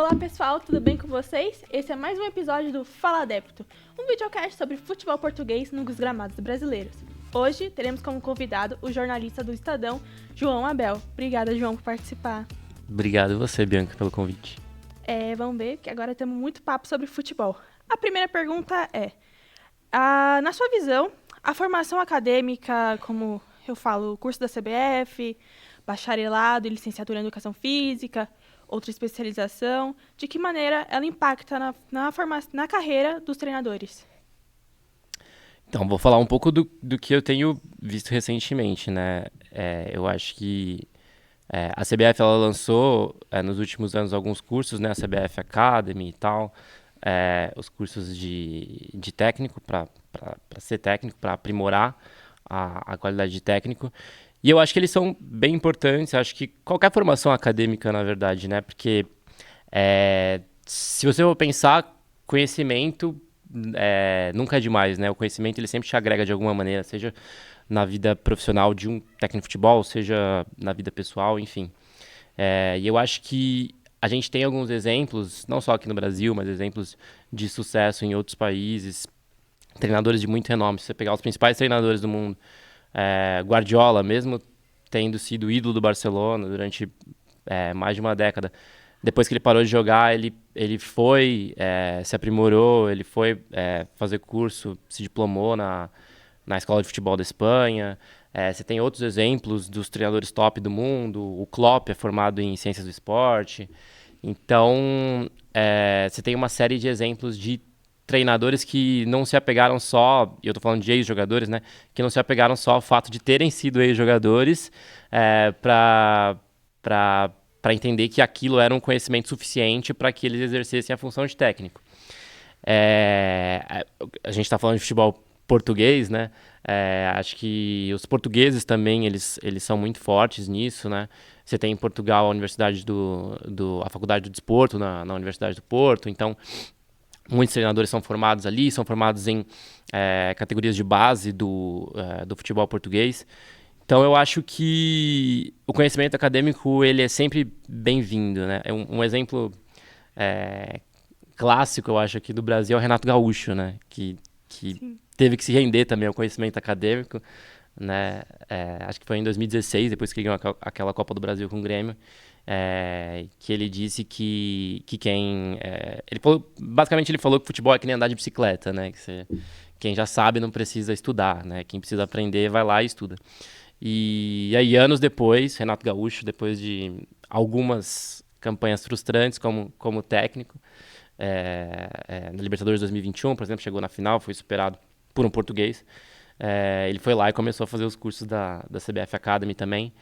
Olá pessoal, tudo bem com vocês? Esse é mais um episódio do Fala Adepto, um videocast sobre futebol português nos gramados brasileiros. Hoje teremos como convidado o jornalista do Estadão, João Abel. Obrigada, João, por participar. Obrigado você, Bianca, pelo convite. Vamos ver que agora temos muito papo sobre futebol. A primeira pergunta é, na sua visão, a formação acadêmica, como eu falo, o curso da CBF, bacharelado e licenciatura em educação física, outra especialização, de que maneira ela impacta na carreira dos treinadores? Então, vou falar um pouco do que eu tenho visto recentemente, né? Eu acho que a CBF ela lançou nos últimos anos alguns cursos, né? A CBF Academy e tal, os cursos de técnico para ser técnico, para aprimorar a qualidade de técnico. E eu acho que eles são bem importantes. Eu acho que qualquer formação acadêmica, na verdade, né? Porque se você for pensar, conhecimento nunca é demais, né? O conhecimento ele sempre te agrega de alguma maneira, seja na vida profissional de um técnico de futebol, seja na vida pessoal, enfim. E eu acho que a gente tem alguns exemplos, não só aqui no Brasil, mas exemplos de sucesso em outros países, treinadores de muito renome. Se você pegar os principais treinadores do mundo, Guardiola, mesmo tendo sido ídolo do Barcelona durante mais de uma década, depois que ele parou de jogar, ele foi, se aprimorou, ele foi fazer curso, se diplomou na Escola de Futebol da Espanha. Você tem outros exemplos dos treinadores top do mundo. O Klopp é formado em Ciências do Esporte. Então, você tem uma série de exemplos de treinadores que não se apegaram só, e eu tô falando de ex-jogadores, né, que não se apegaram só ao fato de terem sido ex-jogadores para entender que aquilo era um conhecimento suficiente para que eles exercessem a função de técnico. A gente está falando de futebol português, né? Acho que os portugueses também, eles são muito fortes nisso, né? Você tem em Portugal a Universidade a Faculdade do Desporto na Universidade do Porto, então muitos treinadores são formados ali, são formados em categorias de base do futebol português. Então eu acho que o conhecimento acadêmico ele é sempre bem-vindo, né? Um exemplo clássico, eu acho, aqui do Brasil é o Renato Gaúcho, né? Que teve que se render também ao conhecimento acadêmico, né? Acho que foi em 2016, depois que ele ganhou aquela Copa do Brasil com o Grêmio, que ele disse que quem... basicamente ele falou que futebol é que nem andar de bicicleta, né? Quem já sabe não precisa estudar, né? Quem precisa aprender vai lá e estuda. E aí, anos depois, Renato Gaúcho, depois de algumas campanhas frustrantes como técnico, na Libertadores 2021, por exemplo, chegou na final, foi superado por um português. Ele foi lá e começou a fazer os cursos da CBF Academy também.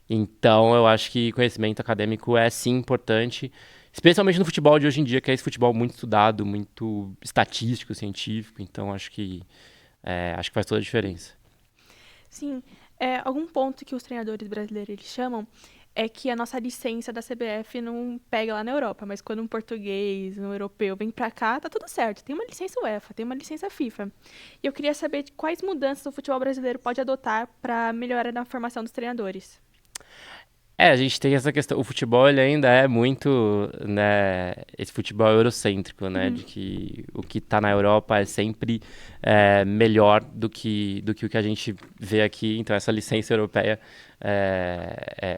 Então, eu acho que conhecimento acadêmico é sim importante, especialmente no futebol de hoje em dia, que é esse futebol muito estudado, muito estatístico, científico. Então, acho que faz toda a diferença. Sim, algum ponto que os treinadores brasileiros eles chamam é que a nossa licença da CBF não pega lá na Europa, mas quando um português, um europeu vem pra cá, tá tudo certo. Tem uma licença UEFA, tem uma licença FIFA. E eu queria saber quais mudanças o futebol brasileiro pode adotar para melhorar na formação dos treinadores. A gente tem essa questão, o futebol ele ainda é muito, né, esse futebol eurocêntrico, né, de que o que está na Europa é sempre melhor do que o que a gente vê aqui, então essa licença europeia,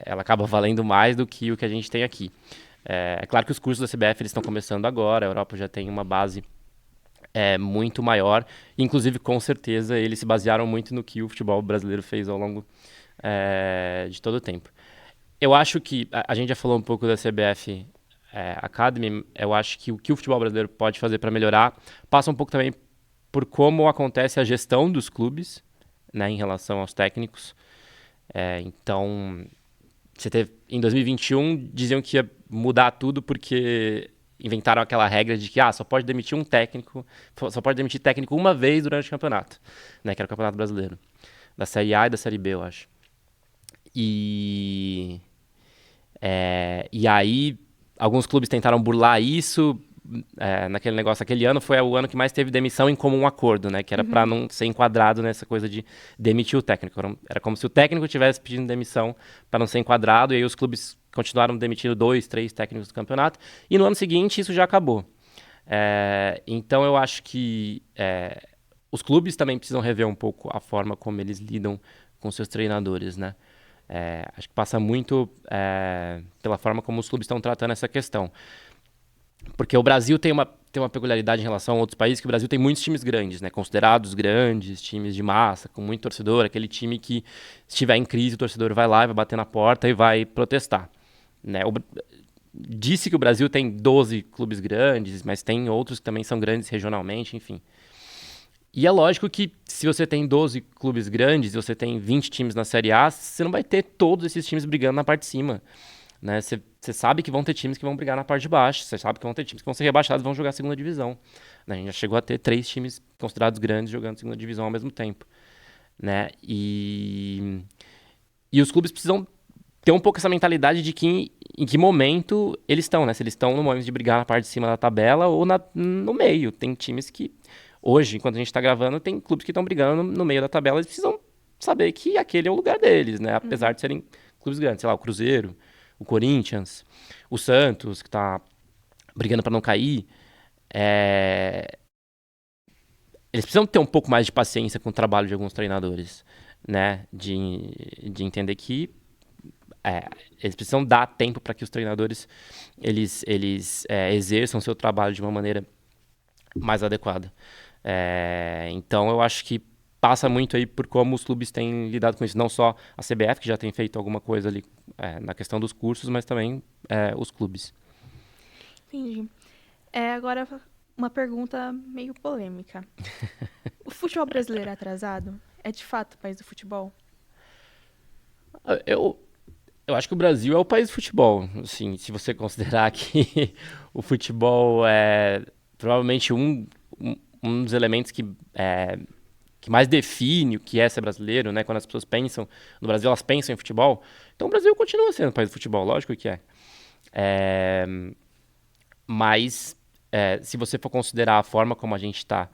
ela acaba valendo mais do que o que a gente tem aqui. É claro que os cursos da CBF eles estão começando agora, a Europa já tem uma base muito maior, inclusive com certeza eles se basearam muito no que o futebol brasileiro fez ao longo de todo o tempo. Eu acho que a gente já falou um pouco da CBF Academy. Eu acho que o futebol brasileiro pode fazer para melhorar passa um pouco também por como acontece a gestão dos clubes, né, em relação aos técnicos. Então, você teve, em 2021, diziam que ia mudar tudo porque inventaram aquela regra de que só pode demitir um técnico, só pode demitir técnico uma vez durante o campeonato, né, que era o Campeonato Brasileiro, da Série A e da Série B, eu acho. E aí, alguns clubes tentaram burlar isso. Naquele negócio, aquele ano foi o ano que mais teve demissão em comum acordo, né? Que era para não ser enquadrado nessa coisa de demitir o técnico. Era como se o técnico estivesse pedindo demissão para não ser enquadrado, e aí os clubes continuaram demitindo 2, 3 técnicos do campeonato, e no ano seguinte isso já acabou. Então eu acho que os clubes também precisam rever um pouco a forma como eles lidam com seus treinadores, né? Acho que passa muito pela forma como os clubes estão tratando essa questão. Porque o Brasil tem uma peculiaridade em relação a outros países, que o Brasil tem muitos times grandes, né? Considerados grandes, times de massa, com muito torcedor, aquele time que, se estiver em crise, o torcedor vai lá, vai bater na porta e vai protestar, né? Disse que o Brasil tem 12 clubes grandes, mas tem outros que também são grandes regionalmente, enfim. E é lógico que se você tem 12 clubes grandes e você tem 20 times na Série A, você não vai ter todos esses times brigando na parte de cima, né? Você sabe que vão ter times que vão brigar na parte de baixo, você sabe que vão ter times que vão ser rebaixados e vão jogar a segunda divisão, né? A gente já chegou a ter 3 times considerados grandes jogando segunda divisão ao mesmo tempo, né? E os clubes precisam ter um pouco essa mentalidade de que em que momento eles estão, né? Se eles estão no momento de brigar na parte de cima da tabela ou no meio. Tem times que, hoje, enquanto a gente está gravando, tem clubes que estão brigando no meio da tabela, eles precisam saber que aquele é o lugar deles, né? Apesar de serem clubes grandes, sei lá, o Cruzeiro, o Corinthians, o Santos, que está brigando para não cair. Eles precisam ter um pouco mais de paciência com o trabalho de alguns treinadores, né? De entender que eles precisam dar tempo para que os treinadores eles exerçam seu trabalho de uma maneira mais adequada. Então eu acho que passa muito aí por como os clubes têm lidado com isso. Não só a CBF, que já tem feito alguma coisa ali na questão dos cursos, mas também os clubes. Entendi. Agora, uma pergunta meio polêmica. O futebol brasileiro é atrasado? É de fato o país do futebol? Eu acho que o Brasil é o país do futebol. Assim, se você considerar que o futebol é provavelmente um dos elementos que mais define o que é ser brasileiro, né? Quando as pessoas pensam no Brasil, elas pensam em futebol. Então o Brasil continua sendo o país do futebol, lógico que é. Mas se você for considerar a forma como a gente está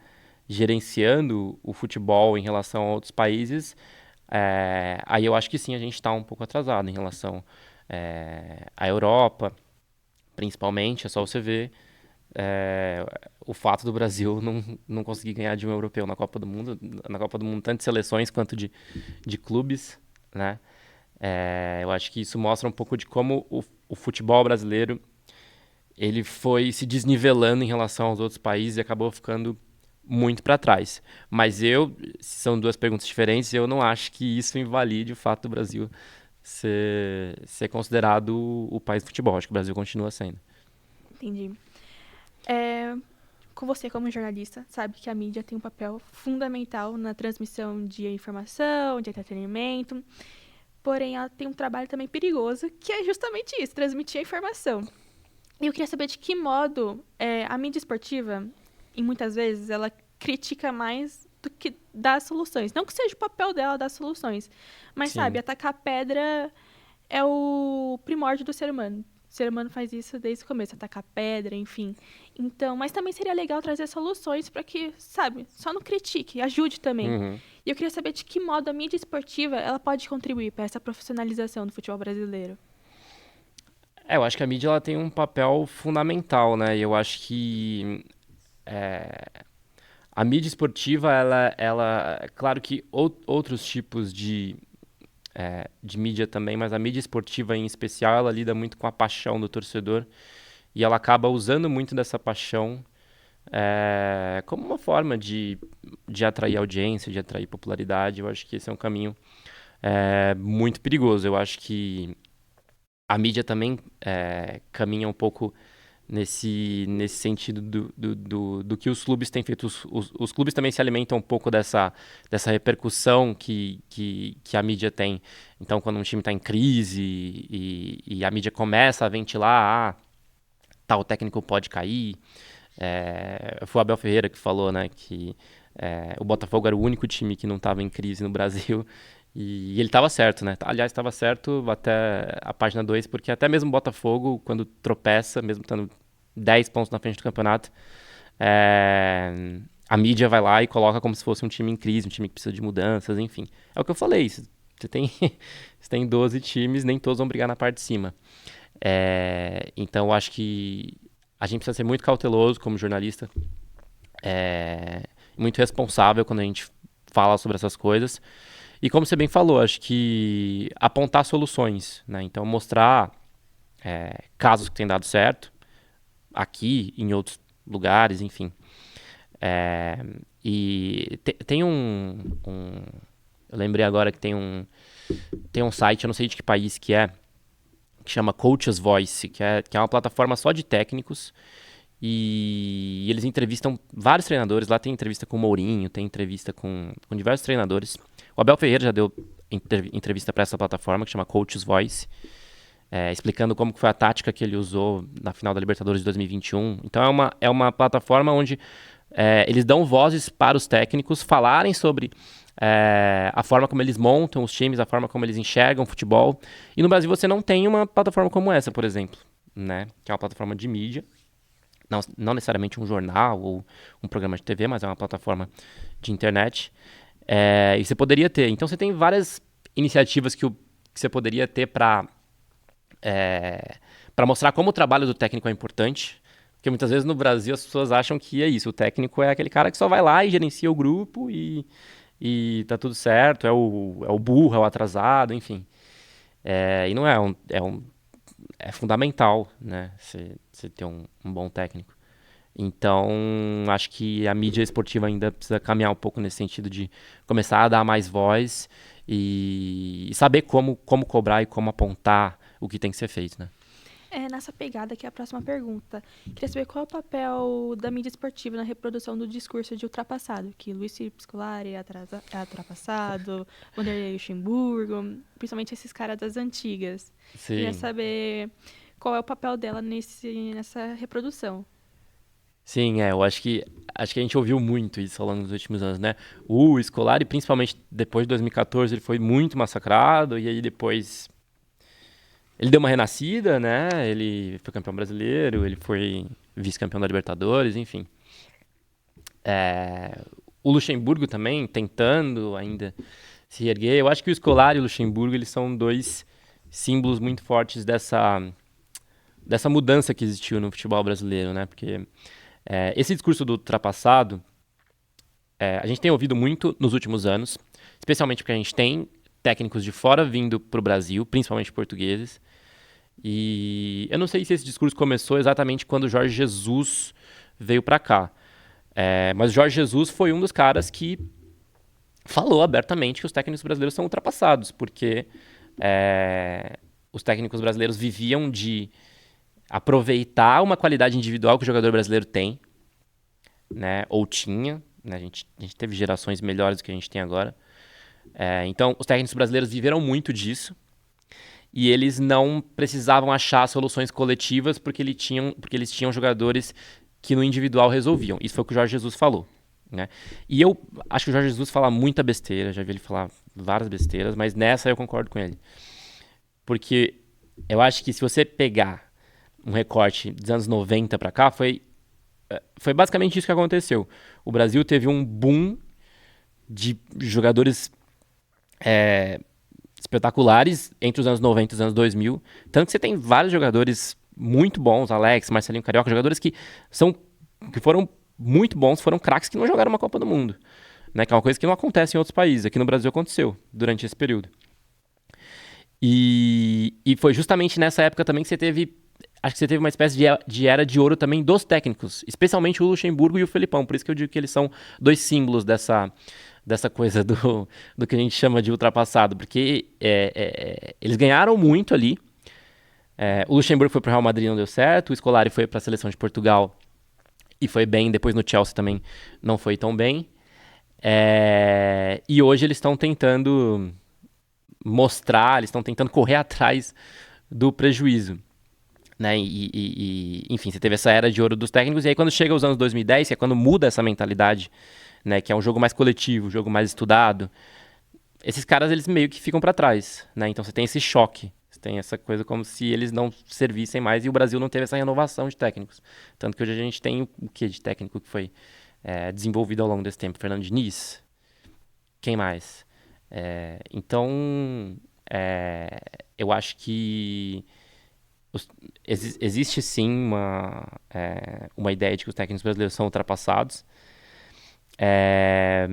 gerenciando o futebol em relação a outros países, aí eu acho que sim, a gente está um pouco atrasado em relação à Europa, principalmente. É só você ver o fato do Brasil não conseguir ganhar de um europeu na Copa do Mundo, tanto de seleções quanto de clubes, né? Eu acho que isso mostra um pouco de como o futebol brasileiro ele foi se desnivelando em relação aos outros países e acabou ficando muito para trás. Mas são duas perguntas diferentes, eu não acho que isso invalide o fato do Brasil ser considerado o país do futebol. Acho que o Brasil continua sendo. Entendi. Com você, como jornalista, sabe que a mídia tem um papel fundamental na transmissão de informação, de entretenimento. Porém, ela tem um trabalho também perigoso, que é justamente isso, transmitir a informação. E eu queria saber de que modo a mídia esportiva, e muitas vezes, ela critica mais do que dá soluções. Não que seja o papel dela dar soluções, mas, Sim. sabe, atacar pedra é o primórdio do ser humano. O ser humano faz isso desde o começo, atacar pedra, enfim. Então, mas também seria legal trazer soluções para que, sabe, só não critique, ajude também. Uhum. E eu queria saber de que modo a mídia esportiva ela pode contribuir para essa profissionalização do futebol brasileiro. Eu acho que a mídia ela tem um papel fundamental, né? E eu acho que a mídia esportiva, claro que outros tipos de mídia também, mas a mídia esportiva em especial, ela lida muito com a paixão do torcedor e ela acaba usando muito dessa paixão como uma forma de atrair audiência, de atrair popularidade. Eu acho que esse é um caminho muito perigoso. Eu acho que a mídia também caminha um pouco nesse sentido do que os clubes têm feito. Os clubes também se alimentam um pouco dessa repercussão que a mídia tem. Então, quando um time está em crise e a mídia começa a ventilar, tal técnico pode cair. Foi o Abel Ferreira que falou, né, que o Botafogo era o único time que não estava em crise no Brasil. E ele estava certo, né? Aliás, estava certo até a página 2, porque até mesmo o Botafogo, quando tropeça, mesmo estando 10 pontos na frente do campeonato, a mídia vai lá e coloca como se fosse um time em crise, um time que precisa de mudanças, enfim. É o que eu falei, Você tem, você tem 12 times, nem todos vão brigar na parte de cima. Então, eu acho que a gente precisa ser muito cauteloso como jornalista, muito responsável quando a gente fala sobre essas coisas. E como você bem falou, acho que apontar soluções, né? Então, mostrar casos que têm dado certo, aqui, em outros lugares, enfim. E tem eu lembrei agora que tem um site, eu não sei de que país que chama Coach's Voice, que é uma plataforma só de técnicos, e eles entrevistam vários treinadores. Lá tem entrevista com o Mourinho, tem entrevista com diversos treinadores. O Abel Ferreira já deu entrevista para essa plataforma, que chama Coach's Voice, explicando como que foi a tática que ele usou na final da Libertadores de 2021. Então é uma plataforma onde eles dão vozes para os técnicos falarem sobre a forma como eles montam os times, a forma como eles enxergam o futebol. E no Brasil você não tem uma plataforma como essa, por exemplo, né? Que é uma plataforma de mídia. Não necessariamente um jornal ou um programa de TV, mas é uma plataforma de internet. E você poderia ter. Então você tem várias iniciativas que você poderia ter para mostrar como o trabalho do técnico é importante. Porque muitas vezes no Brasil as pessoas acham que é isso. O técnico é aquele cara que só vai lá e gerencia o grupo e tá tudo certo. É o burro, é o atrasado, enfim. E não é. É fundamental, né? Você ter um bom técnico. Então, acho que a mídia esportiva ainda precisa caminhar um pouco nesse sentido de começar a dar mais voz e saber como cobrar e como apontar o que tem que ser feito, né? Nessa pegada aqui é a próxima pergunta. Queria saber qual é o papel da mídia esportiva na reprodução do discurso de ultrapassado, que Luiz Felipe Scolari é ultrapassado, Vanderlei Luxemburgo, principalmente esses caras das antigas. Sim. Queria saber qual é o papel dela nessa reprodução. Sim, eu acho que a gente ouviu muito isso ao longo dos últimos anos, né? O Scolari, principalmente depois de 2014, ele foi muito massacrado, e aí depois ele deu uma renascida, né? Ele foi campeão brasileiro, ele foi vice-campeão da Libertadores, enfim. O Luxemburgo também, tentando ainda se erguer. Eu acho que o Scolari e o Luxemburgo, eles são dois símbolos muito fortes dessa mudança que existiu no futebol brasileiro, né? Porque esse discurso do ultrapassado, a gente tem ouvido muito nos últimos anos, especialmente porque a gente tem técnicos de fora vindo para o Brasil, principalmente portugueses. E eu não sei se esse discurso começou exatamente quando o Jorge Jesus veio para cá. Mas o Jorge Jesus foi um dos caras que falou abertamente que os técnicos brasileiros são ultrapassados, porque os técnicos brasileiros viviam de aproveitar uma qualidade individual que o jogador brasileiro tem, né, ou tinha, né, a gente teve gerações melhores do que a gente tem agora. Então, os técnicos brasileiros viveram muito disso, e eles não precisavam achar soluções coletivas porque eles tinham jogadores que no individual resolviam. Isso foi o que o Jorge Jesus falou, né? E eu acho que o Jorge Jesus fala muita besteira, já vi ele falar várias besteiras, mas nessa eu concordo com ele. Porque eu acho que se você pegar um recorte dos anos 90 para cá, foi basicamente isso que aconteceu. O Brasil teve um boom de jogadores espetaculares entre os anos 90 e os anos 2000. Tanto que você tem vários jogadores muito bons, Alex, Marcelinho Carioca, jogadores que foram muito bons, foram craques que não jogaram uma Copa do Mundo, né? Que é uma coisa que não acontece em outros países. Aqui no Brasil aconteceu durante esse período. E foi justamente nessa época também que você teve, acho que você teve uma espécie de era de ouro também dos técnicos, especialmente o Luxemburgo e o Felipão. Por isso que eu digo que eles são dois símbolos dessa coisa do que a gente chama de ultrapassado, porque eles ganharam muito ali. O Luxemburgo foi para o Real Madrid e não deu certo, o Scolari foi para a seleção de Portugal e foi bem, depois no Chelsea também não foi tão bem. E hoje eles estão tentando mostrar, eles estão tentando correr atrás do prejuízo, né? Enfim, você teve essa era de ouro dos técnicos, e aí quando chega os anos 2010, que é quando muda essa mentalidade, né, que é um jogo mais coletivo, um jogo mais estudado, esses caras eles meio que ficam para trás, né? Então você tem esse choque, você tem essa coisa como se eles não servissem mais, e o Brasil não teve essa renovação de técnicos. Tanto que hoje a gente tem o que de técnico que foi desenvolvido ao longo desse tempo? Fernando Diniz? Quem mais? Então, eu acho que existe sim uma ideia de que os técnicos brasileiros são ultrapassados. É,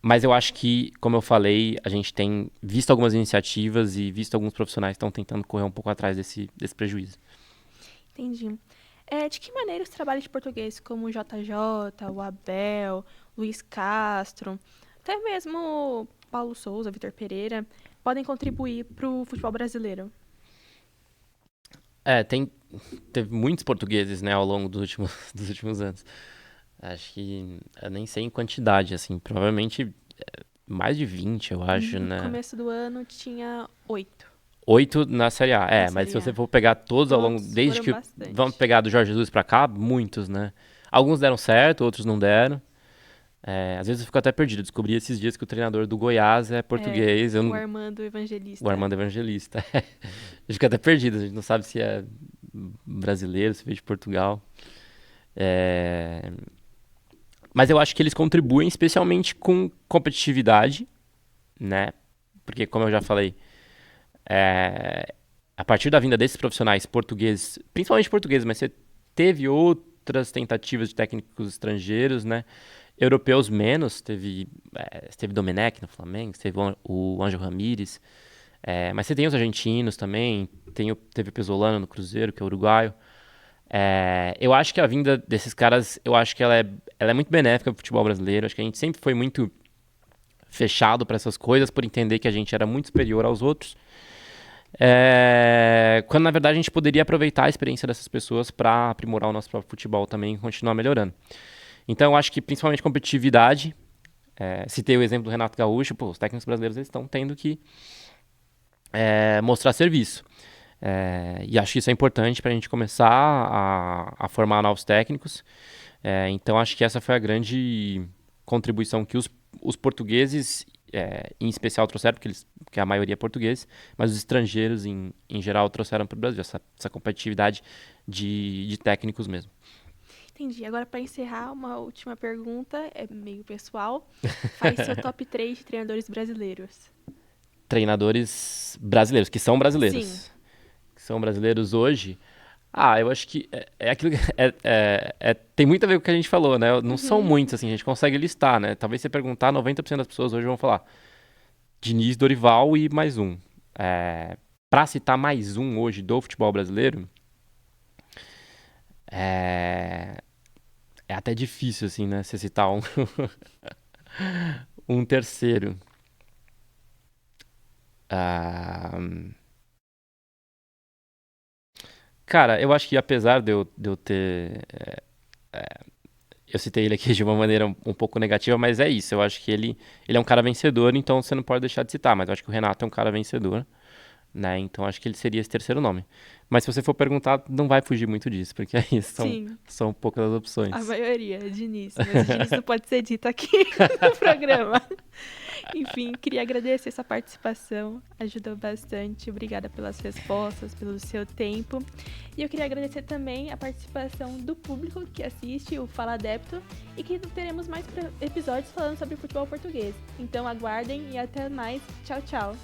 mas eu acho que, como eu falei, a gente tem visto algumas iniciativas e visto alguns profissionais que estão tentando correr um pouco atrás desse prejuízo. Entendi. De que maneira os trabalhos de português, como o JJ, o Abel, Luiz Castro, até mesmo Paulo Souza, Vitor Pereira, podem contribuir para o futebol brasileiro? Teve muitos portugueses, né, ao longo dos últimos anos. Acho que eu nem sei em quantidade, assim, provavelmente mais de 20, eu acho, No né? começo do ano tinha 8 8 na Série A. na Mas se Série você A. for pegar todos ao longo, Todos desde foram que vamos bastante. pegar do Jorge Jesus pra cá, muitos, né? Alguns deram certo, outros não deram. Às vezes eu fico até perdido. Eu descobri esses dias que o treinador do Goiás é português. O Armando O Evangelista. Armando Evangelista. Eu fico até perdido. A gente não sabe se é brasileiro, se veio de Portugal. É, Mas eu acho que eles contribuem especialmente com competitividade, né? Porque, como eu já falei, é, a partir da vinda desses profissionais portugueses, principalmente portugueses, mas você teve outras tentativas de técnicos estrangeiros, né? Europeus menos, teve Domenech no Flamengo, teve o Ângelo Ramírez, mas você tem os argentinos também, teve o Pesolano no Cruzeiro, que é uruguaio. Eu acho que a vinda desses caras, eu acho que ela é muito benéfica para o futebol brasileiro. Acho que a gente sempre foi muito fechado para essas coisas, por entender que a gente era muito superior aos outros. Quando na verdade a gente poderia aproveitar a experiência dessas pessoas para aprimorar o nosso próprio futebol também e continuar melhorando. Então eu acho que principalmente competitividade. Citei o exemplo do Renato Gaúcho, pô, os técnicos brasileiros eles estão tendo que mostrar serviço. E acho que isso é importante para a gente começar a formar novos técnicos. Então acho que essa foi a grande contribuição que os portugueses, em especial, trouxeram, porque a maioria é português, mas os estrangeiros, em geral, trouxeram para o Brasil, essa competitividade de técnicos mesmo. Entendi. Agora, para encerrar, uma última pergunta, é meio pessoal. Faz seu top 3 de treinadores brasileiros. Treinadores brasileiros, que são Sim. brasileiros. Que são brasileiros hoje. Eu acho que é aquilo que tem muito a ver com o que a gente falou, né? Não são Uhum. muitos, assim, a gente consegue listar, né? Talvez você perguntar, 90% das pessoas hoje vão falar Diniz, Dorival e mais um. Pra citar mais um hoje do futebol brasileiro, é, é até difícil, assim, né? Você citar um terceiro. Ah, cara, eu acho que apesar de eu ter eu citei ele aqui de uma maneira um pouco negativa, mas é isso. Eu acho que ele é um cara vencedor, então você não pode deixar de citar. Mas eu acho que o Renato é um cara vencedor, né? Então acho que ele seria esse terceiro nome. Mas se você for perguntar, não vai fugir muito disso, porque aí Sim. são poucas as A opções. maioria é Diniz, mas o Diniz não pode ser dito aqui no programa. Enfim, queria agradecer essa participação, ajudou bastante. Obrigada pelas respostas, pelo seu tempo. E eu queria agradecer também a participação do público que assiste o Fala Adepto e que teremos mais episódios falando sobre futebol português. Então aguardem e até mais. Tchau, tchau.